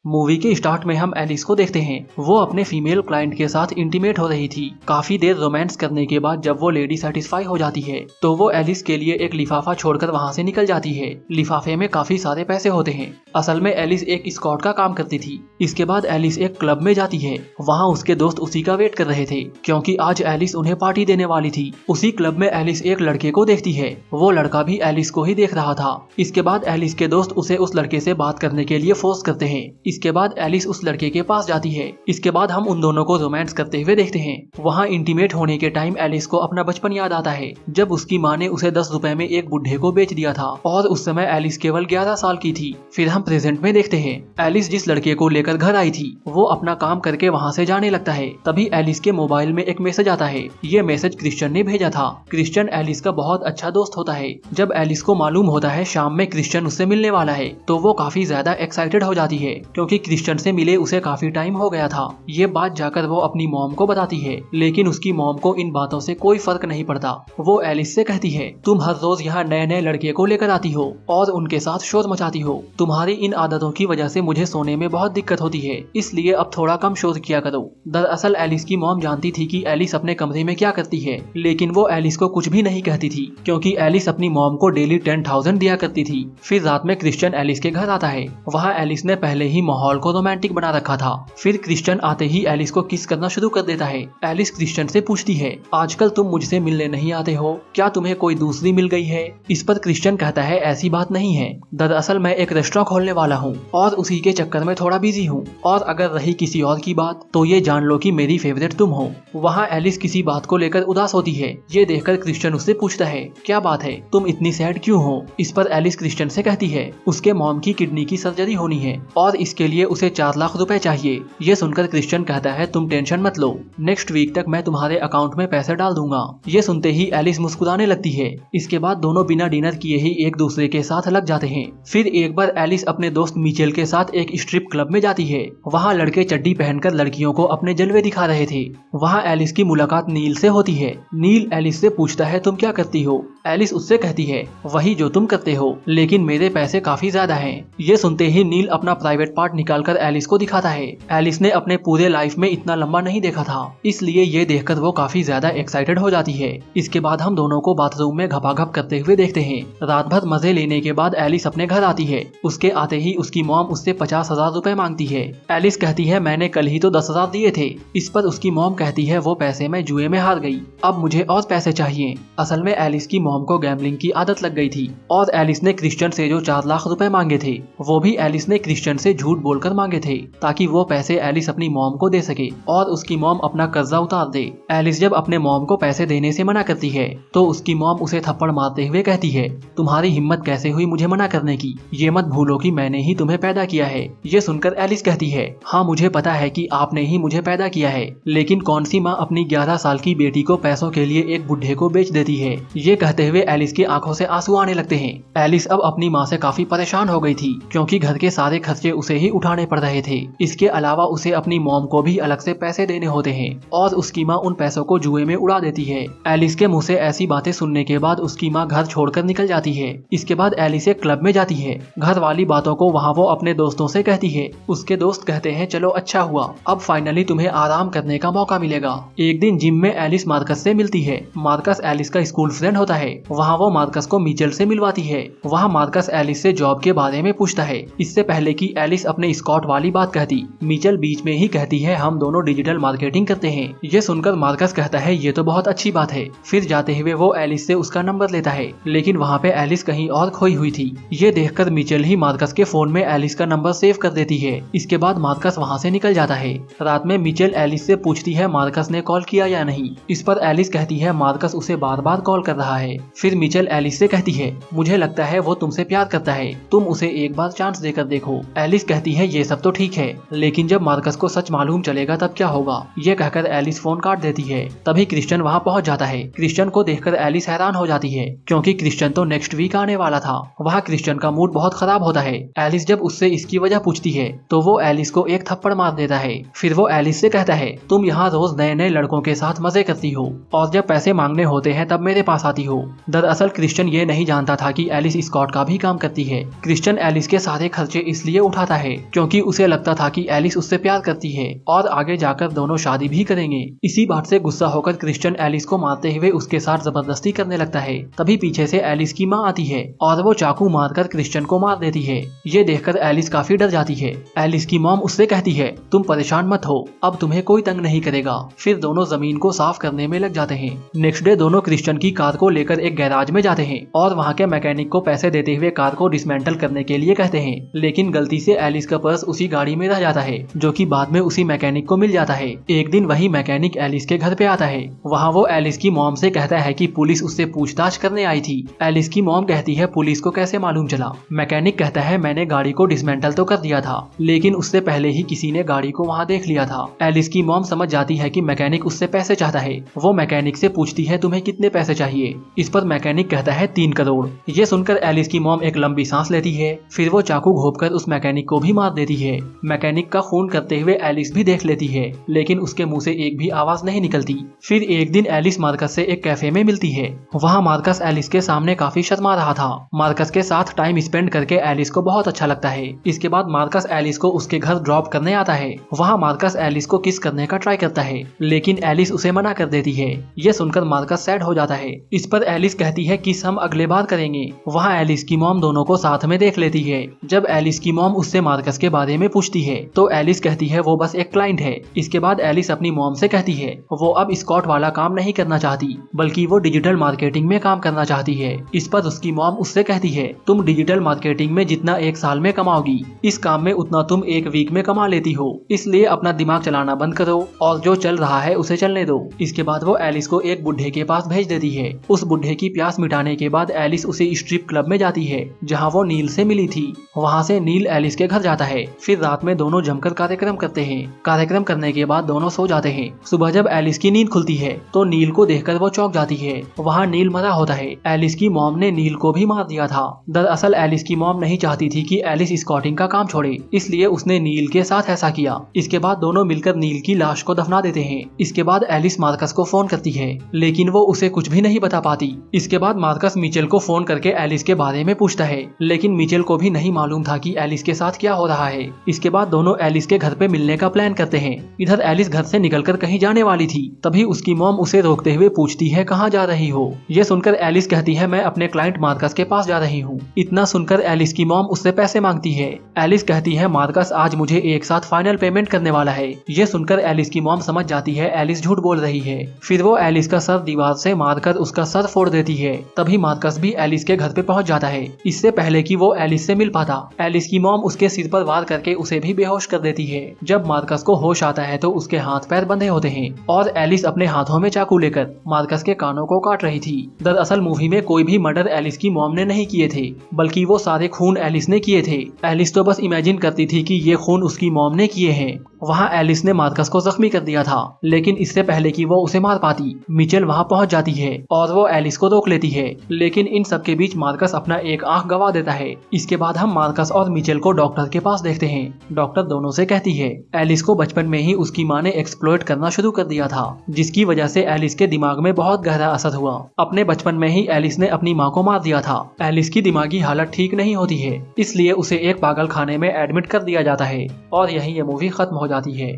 Movie के start में हम एलिस को देखते हैं। वो अपने फीमेल क्लाइंट के साथ इंटीमेट हो रही थी। काफी देर रोमांस करने के बाद जब वो लेडी सेटिस्फाई हो जाती है तो वो एलिस के लिए एक लिफाफा छोड़कर वहाँ से निकल जाती है। लिफाफे में काफी सारे पैसे होते हैं। असल में एलिस एक स्कॉट का काम करती थी। इसके बाद एलिस एक क्लब में जाती है। वहाँ उसके दोस्त उसी का वेट कर रहे थे क्योंकि आज एलिस उन्हें पार्टी देने वाली थी। उसी क्लब में एलिस एक लड़के को देखती है। वो लड़का भी एलिस को ही देख रहा था। इसके बाद एलिस के दोस्त उसे उस लड़के से बात करने के लिए फोर्स करते हैं। इसके बाद एलिस उस लड़के के पास जाती है। इसके बाद हम उन दोनों को रोमांस करते हुए देखते हैं। वहाँ इंटीमेट होने के टाइम एलिस को अपना बचपन याद आता है जब उसकी माँ ने उसे 10 रुपए में एक बुढ़े को बेच दिया था और उस समय एलिस केवल 11 साल की थी। फिर हम प्रेजेंट में देखते हैं एलिस जिस लड़के को लेकर घर आई थी वो अपना काम करके वहाँ से जाने लगता है। तभी एलिस के मोबाइल में एक मैसेज आता है। ये मैसेज क्रिश्चियन ने भेजा था। क्रिश्चियन एलिस का बहुत अच्छा दोस्त होता है। जब एलिस को मालूम होता है शाम में क्रिश्चियन उससे मिलने वाला है तो वो काफी ज्यादा एक्साइटेड हो जाती है क्योंकि क्रिश्चियन से मिले उसे काफी टाइम हो गया था। ये बात जाकर वो अपनी मॉम को बताती है लेकिन उसकी मॉम को इन बातों से कोई फर्क नहीं पड़ता। वो एलिस से कहती है तुम हर रोज यहाँ नए नए लड़के को लेकर आती हो और उनके साथ शोर मचाती हो। तुम्हारी इन आदतों की वजह से मुझे सोने में बहुत दिक्कत होती है, इसलिए अब थोड़ा कम शोर किया करो। दरअसल एलिस की मॉम जानती थी कि एलिस अपने कमरे में क्या करती है लेकिन वो एलिस को कुछ भी नहीं कहती थी क्योंकि एलिस अपनी मॉम को डेली 10,000 दिया करती थी। फिर रात में क्रिश्चियन एलिस के घर आता है। वहाँ एलिस ने पहले ही माहौल को रोमांटिक बना रखा था। फिर क्रिश्चियन आते ही एलिस को किस करना शुरू कर देता है। एलिस क्रिश्चियन से पूछती है आजकल तुम मुझसे मिलने नहीं आते हो, क्या तुम्हें कोई दूसरी मिल गई है? इस पर क्रिश्चियन कहता है ऐसी बात नहीं है, दरअसल मैं एक रेस्टोरेंट खोलने वाला हूँ और उसी के चक्कर में थोड़ा बिजी हूँ और अगर रही किसी और की बात तो ये जान लो कि मेरी फेवरेट तुम हो। वहाँ एलिस किसी बात को लेकर उदास होती है। ये देखकर क्रिश्चियन उससे पूछता है क्या बात है, तुम इतनी सैड क्यों हो? इस पर एलिस क्रिश्चियन से कहती है उसके मॉम की किडनी की सर्जरी होनी है और इसके लिए उसे 4 लाख रुपए चाहिए। ये सुनकर क्रिश्चियन कहता है तुम टेंशन मत लो, नेक्स्ट वीक तक मैं तुम्हारे अकाउंट में पैसे डाल दूंगा। ये सुनते ही एलिस मुस्कुराने लगती है। इसके बाद दोनों बिना डिनर किए ही एक दूसरे के साथ लग जाते हैं। फिर एक बार एलिस अपने दोस्त मिचेल के साथ एक स्ट्रिप क्लब में जाती है। वहाँ लड़के चड्डी पहनकर लड़कियों को अपने जलवे दिखा रहे थे। वहाँ एलिस की मुलाकात नील से होती है। नील एलिस से पूछता है तुम क्या करती हो? एलिस उससे कहती है वही जो तुम करते हो, लेकिन मेरे पैसे काफी ज्यादा हैं। ये सुनते ही नील अपना प्राइवेट पार्ट निकालकर एलिस को दिखाता है। एलिस ने अपने पूरे लाइफ में इतना लंबा नहीं देखा था, इसलिए ये देखकर वो काफी ज्यादा एक्साइटेड हो जाती है। इसके बाद हम दोनों को बाथरूम में घपाघप करते हुए देखते हैं। रात भर मजे लेने के बाद एलिस अपने घर आती है। उसके आते ही उसकी मॉम उससे 50,000 रुपए मांगती है। एलिस कहती है मैंने कल ही तो 10,000 दिए थे। इस पर उसकी मॉम कहती है वो पैसे मैं जुए में हार गई, अब मुझे और पैसे चाहिए। असल में एलिस की मॉम को गैम्बलिंग की आदत लग गई थी और एलिस ने क्रिश्चियन से जो 4 लाख रुपए मांगे थे वो भी एलिस ने क्रिश्चियन से झूठ बोलकर मांगे थे ताकि वो पैसे एलिस अपनी मॉम को दे सके और उसकी मॉम अपना कर्जा उतार दे। एलिस जब अपने मॉम को पैसे देने से मना करती है तो उसकी मॉम उसे थप्पड़ मारते हुए कहती है तुम्हारी हिम्मत कैसे हुई मुझे मना करने की, ये मत भूलो कि मैंने ही तुम्हें पैदा किया है। ये सुनकर एलिस कहती है हाँ मुझे पता है कि आपने ही मुझे पैदा किया है, लेकिन कौन सी माँ अपनी 11 साल की बेटी को पैसों के लिए एक बुढ़े को बेच देती है। ये कहते हुए एलिस की आंखों से आंसू आने लगते हैं। एलिस अब अपनी माँ से काफी परेशान हो गई थी क्योंकि घर के सारे खर्चे उसे ही उठाने पड़ रहे थे। इसके अलावा उसे अपनी मॉम को भी अलग से पैसे देने होते हैं और उसकी माँ उन पैसों को जुए में उड़ा देती है। एलिस के मुंह से ऐसी बातें सुनने के बाद उसकी माँ घर छोड़कर निकल जाती है। इसके बाद एलिस एक क्लब में जाती है। घर वाली बातों को वहाँ वो अपने दोस्तों से कहती है। उसके दोस्त कहते हैं चलो अच्छा हुआ, अब फाइनली तुम्हें आराम करने का मौका मिलेगा। एक दिन जिम में एलिस मार्कस से मिलती है। मार्कस एलिस का स्कूल फ्रेंड होता है। वहाँ वो मार्कस को मिचेल से मिलवाती है। वहाँ मार्कस एलिस से जॉब के बारे में पूछता है। इससे पहले कि एलिस अपने स्कॉट वाली बात कहती, मिचेल बीच में ही कहती है हम दोनों डिजिटल मार्केटिंग करते हैं। ये सुनकर मार्कस कहता है ये तो बहुत अच्छी बात है। फिर जाते हुए वो एलिस से उसका नंबर लेता है, लेकिन वहाँ पे एलिस कहीं और खोई हुई थी। ये देखकर मिचेल ही मार्कस के फोन में एलिस का नंबर सेव कर देती है। इसके बाद मार्कस वहाँ से निकल जाता है। रात में मिचेल एलिस से पूछती है मार्कस ने कॉल किया या नहीं। इस पर एलिस कहती है मार्कस उसे बार बार कॉल कर रहा है। फिर मिचेल एलिस से कहती है मुझे लगता है वो तुमसे प्यार करता है, तुम उसे एक बार चांस देकर देखो। एलिस कहती है ये सब तो ठीक है, लेकिन जब मार्कस को सच मालूम चलेगा तब क्या होगा। ये कहकर एलिस फोन काट देती है। तभी क्रिश्चियन वहाँ पहुँच जाता है। क्रिश्चियन को देखकर एलिस हैरान हो जाती है क्योंकि क्रिश्चियन तो नेक्स्ट वीक आने वाला था। वहाँ क्रिश्चियन का मूड बहुत खराब होता है। एलिस जब उससे इसकी वजह पूछती है तो वो एलिस को एक थप्पड़ मार देता है। फिर वो एलिस से कहता है तुम यहाँ रोज नए नए लड़कों के साथ मजे करती हो और जब पैसे मांगने होते हैं तब मेरे पास आती हो। दरअसल क्रिश्चियन ये नहीं जानता था कि एलिस स्कॉट का भी काम करती है। क्रिश्चियन एलिस के सारे खर्चे इसलिए उठाता है है क्योंकि उसे लगता था कि एलिस उससे प्यार करती है और आगे जाकर दोनों शादी भी करेंगे। इसी बात से गुस्सा होकर क्रिश्चियन एलिस को मारते हुए उसके साथ जबरदस्ती करने लगता है। तभी पीछे से एलिस की माँ आती है और वो चाकू मारकर क्रिश्चियन को मार देती है। ये देखकर एलिस काफी डर जाती है। एलिस की मॉम उससे कहती है, तुम परेशान मत हो, अब तुम्हें कोई तंग नहीं करेगा। फिर दोनों जमीन को साफ करने में लग जाते हैं। नेक्स्ट डे दोनों क्रिश्चियन की कार को लेकर एक गैराज में जाते हैं और वहाँ के मैकेनिक को पैसे देते हुए कार को डिसमेंटल करने के लिए कहते हैं। लेकिन गलती से एलिस का पर्स उसी गाड़ी में रह जाता है जो कि बाद में उसी मैकेनिक को मिल जाता है। एक दिन वही मैकेनिक एलिस के घर पे आता है। वहाँ वो एलिस की मॉम से कहता है कि पुलिस उससे पूछताछ करने आई थी। एलिस की मॉम कहती है, पुलिस को कैसे मालूम चला? मैकेनिक कहता है, मैंने गाड़ी को डिसमेंटल तो कर दिया था लेकिन उससे पहले ही किसी ने गाड़ी को वहाँ देख लिया था। एलिस की मॉम समझ जाती है कि मैकेनिक उससे पैसे चाहता है। वो मैकेनिक से पूछती है, तुम्हें कितने पैसे चाहिए? इस पर मैकेनिक कहता है 3 करोड़। ये सुनकर एलिस की मॉम एक लंबी सांस लेती है। फिर वो चाकू घोंपकर उस मैकेनिक को भी मार देती है। मैकेनिक का खून करते हुए एलिस भी देख लेती है लेकिन उसके मुंह से एक भी आवाज नहीं निकलती। फिर एक दिन एलिस मार्कस से एक कैफे में मिलती है। वहाँ मार्कस एलिस के सामने काफी शर्मा रहा था। मार्कस के साथ टाइम स्पेंड करके एलिस को बहुत अच्छा लगता है। इसके बाद मार्कस एलिस को उसके घर ड्रॉप करने आता है। वहाँ मार्कस एलिस को किस करने का ट्राई करता है लेकिन एलिस उसे मना कर देती है। ये सुनकर मार्कस सैड हो जाता है। इस पर एलिस कहती है, किस हम अगले बार करेंगे। वहाँ एलिस की मॉम दोनों को साथ में देख लेती है। जब एलिस की मॉम उससे मार्कस के बारे में पूछती है तो एलिस कहती है वो बस एक क्लाइंट है। इसके बाद एलिस अपनी मॉम से कहती है वो अब स्कॉट वाला काम नहीं करना चाहती बल्कि वो डिजिटल मार्केटिंग में काम करना चाहती है। इस पर उसकी मॉम उससे कहती है, तुम डिजिटल मार्केटिंग में जितना एक साल में कमाओगी इस काम में उतना तुम एक वीक में कमा लेती हो, इसलिए अपना दिमाग चलाना बंद करो और जो चल रहा है उसे चलने दो। इसके बाद वो एलिस को एक बुढ़े के पास भेज देती है। उस बुढ़े की प्यास मिटाने के बाद एलिस उसे स्ट्रिप क्लब में जाती है जहाँ वो नील से मिली थी। वहाँ से नील एलिस के घर जाता है। फिर रात में दोनों जमकर कार्यक्रम करते हैं। कार्यक्रम करने के बाद दोनों सो जाते हैं। सुबह जब एलिस की नींद खुलती है तो नील को देखकर वो चौंक जाती है। वहाँ नील मरा होता है। एलिस की मॉम ने नील को भी मार दिया था। दरअसल एलिस की मॉम नहीं चाहती थी कि एलिस स्कॉटिंग का काम छोड़े, इसलिए उसने नील के साथ ऐसा किया। इसके बाद दोनों मिलकर नील की लाश को दफना देते हैं। इसके बाद एलिस मार्कस को फोन करती है लेकिन वो उसे कुछ भी नहीं बता पाती। इसके बाद मार्कस मिचेल को फोन करके एलिस के बारे में पूछता है लेकिन मिचेल को भी नहीं मालूम था कि एलिस के साथ क्या हो रहा है। इसके बाद दोनों एलिस के घर पे मिलने का प्लान करते हैं। इधर एलिस घर से निकलकर कहीं जाने वाली थी। तभी उसकी मॉम उसे रोकते हुए पूछती है, कहाँ जा रही हो? ये सुनकर एलिस कहती है, मैं अपने क्लाइंट मार्कस के पास जा रही हूँ। इतना सुनकर एलिस की मॉम उससे पैसे मांगती है। एलिस कहती है, मार्कस आज मुझे एक साथ फाइनल पेमेंट करने वाला है। ये सुनकर एलिस की मॉम समझ जाती है एलिस झूठ बोल रही है। फिर वो एलिस का सर दीवार से मारकर उसका सर फोड़ देती है। तभी मार्कस भी एलिस के घर पे पहुंच जाता है, इससे पहले कि वो एलिस से मिल पाता। एलिस की मॉम उसके सिर पर वार करके उसे भी बेहोश कर देती है। जब मार्कस को होश आता है तो उसके हाथ पैर बंधे होते हैं और एलिस अपने हाथों में चाकू लेकर मार्कस के कानों को काट रही थी। दरअसल मूवी में कोई भी मर्डर एलिस की मॉम ने नहीं किए थे बल्कि वो सारे खून एलिस ने किए थे। एलिस तो बस इमेजिन करती थी कि ये खून उसकी मॉम ने किए हैं। वहाँ एलिस ने मार्कस को जख्मी कर दिया था लेकिन इससे पहले कि वो उसे मार पाती मिचेल वहाँ पहुँच जाती है और वो एलिस को रोक लेती है। लेकिन इन सब के बीच मार्कस अपना एक आंख गवा देता है। इसके बाद हम मार्कस और मिचेल को डॉक्टर के पास देखते हैं। डॉक्टर दोनों से कहती है एलिस को बचपन में ही उसकी माँ ने एक्सप्लॉइट करना शुरू कर दिया था जिसकी वजह से एलिस के दिमाग में बहुत गहरा असर हुआ। अपने बचपन में ही एलिस ने अपनी माँ को मार दिया था। एलिस की दिमागी हालत ठीक नहीं होती है, इसलिए उसे एक पागल खाने में एडमिट कर दिया जाता है और यहीं ये मूवी खत्म हो जाती है।